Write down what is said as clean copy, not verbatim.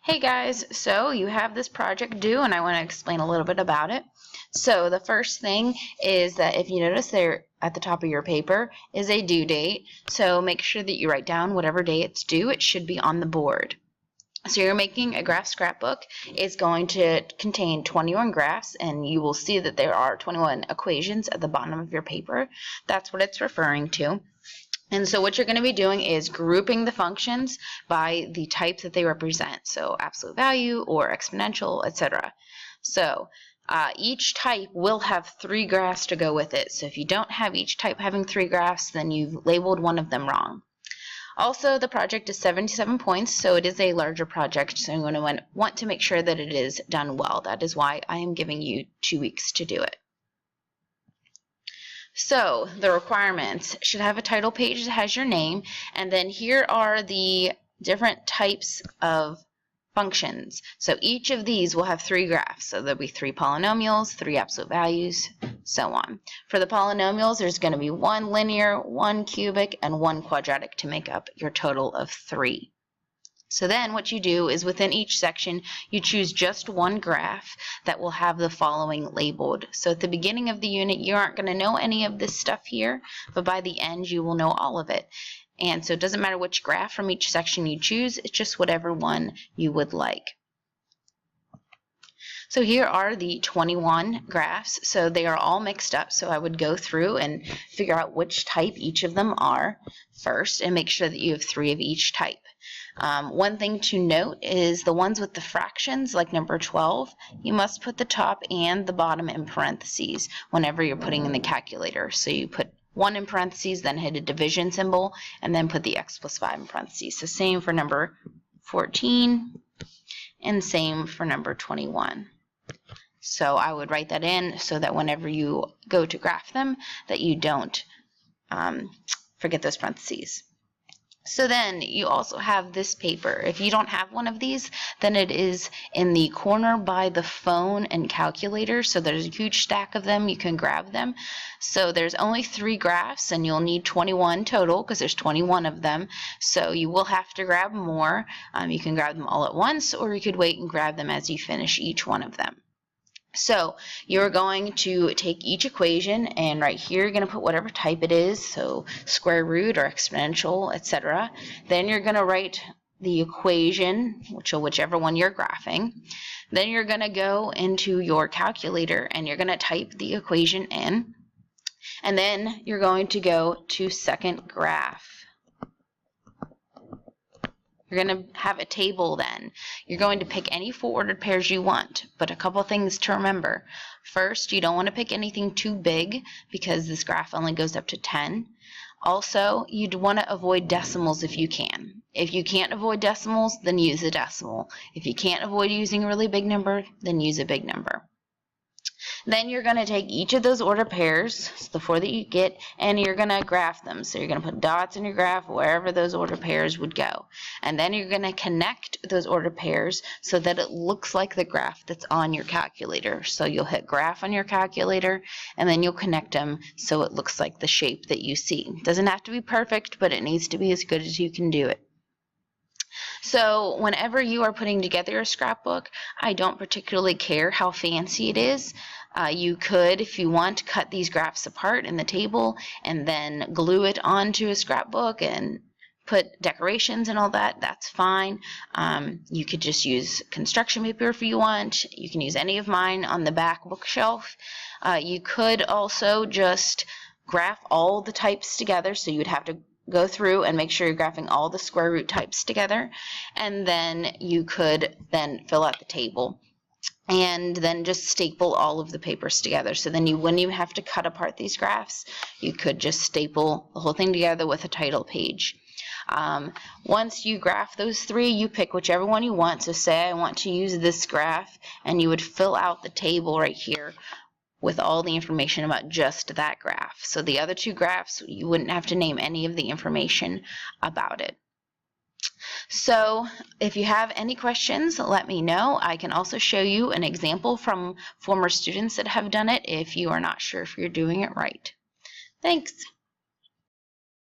Hey guys, so you have this project due and I want to explain a little bit about it. So the first thing is that if you notice there at the top of your paper is a due date, so make sure that you write down whatever day it's due. It should be on the board. So you're making a graph scrapbook. It's going to contain 21 graphs, and you will see that there are 21 equations at the bottom of your paper. That's what it's referring to. And so what you're going to be doing is grouping the functions by the type that they represent, so absolute value or exponential, etc. So each type will have 3 graphs to go with it. So if you don't have each type having 3 graphs, then you've labeled one of them wrong. Also, the project is 77 points, so it is a larger project, so you're going to want to make sure that it is done well. That is why I am giving you 2 weeks to do it. So the requirements should have a title page that has your name, and then here are the different types of functions. So each of these will have 3 graphs. So there'll be 3 polynomials, 3 absolute values, so on. For the polynomials, there's going to be 1 linear, 1 cubic, and 1 quadratic to make up your total of 3. So then what you do is within each section, you choose just one graph that will have the following labeled. So at the beginning of the unit, you aren't going to know any of this stuff here, but by the end, you will know all of it. And so it doesn't matter which graph from each section you choose, it's just whatever one you would like. So here are the 21 graphs. So they are all mixed up. So I would go through and figure out which type each of them are first and make sure that you have 3 of each type. One thing to note is the ones with the fractions, like number 12, you must put the top and the bottom in parentheses whenever you're putting in the calculator. So you put 1 in parentheses, then hit a division symbol, and then put the x plus 5 in parentheses. So same for number 14, and same for number 21. So I would write that in so that whenever you go to graph them, that you don't forget those parentheses. So then you also have this paper. If you don't have one of these, then it is in the corner by the phone and calculator. So there's a huge stack of them. You can grab them. So there's only 3 graphs, and you'll need 21 total because there's 21 of them. So you will have to grab more. You can grab them all at once, or you could wait and grab them as you finish each one of them. So you're going to take each equation, and right here you're going to put whatever type it is, so square root or exponential, etc. Then you're going to write the equation, whichever one you're graphing. Then you're going to go into your calculator and you're going to type the equation in, and then you're going to go to second graph. You're going to have a table then. You're going to pick any 4 ordered pairs you want, but a couple things to remember. First, you don't want to pick anything too big because this graph only goes up to 10. Also, you'd want to avoid decimals if you can. If you can't avoid decimals, then use a decimal. If you can't avoid using a really big number, then use a big number. Then you're going to take each of those order pairs, the 4 that you get, and you're going to graph them. So you're going to put dots in your graph wherever those order pairs would go. And then you're going to connect those order pairs so that it looks like the graph that's on your calculator. So you'll hit graph on your calculator, and then you'll connect them so it looks like the shape that you see. It doesn't have to be perfect, but it needs to be as good as you can do it. So whenever you are putting together a scrapbook, I don't particularly care how fancy it is. You could, if you want, cut these graphs apart in the table and then glue it onto a scrapbook and put decorations and all that. That's fine. You could just use construction paper if you want. You can use any of mine on the back bookshelf. You could also just graph all the types together, so you'd have to go through and make sure you're graphing all the square root types together, and then you could then fill out the table and then just staple all of the papers together. So then when you have to cut apart these graphs, you could just staple the whole thing together with a title page. Once you graph those 3, you pick whichever one you want. So say I want to use this graph, and you would fill out the table right here with all the information about just that graph. So the other 2 graphs, you wouldn't have to name any of the information about it. So if you have any questions, let me know. I can also show you an example from former students that have done it if you are not sure if you're doing it right. Thanks.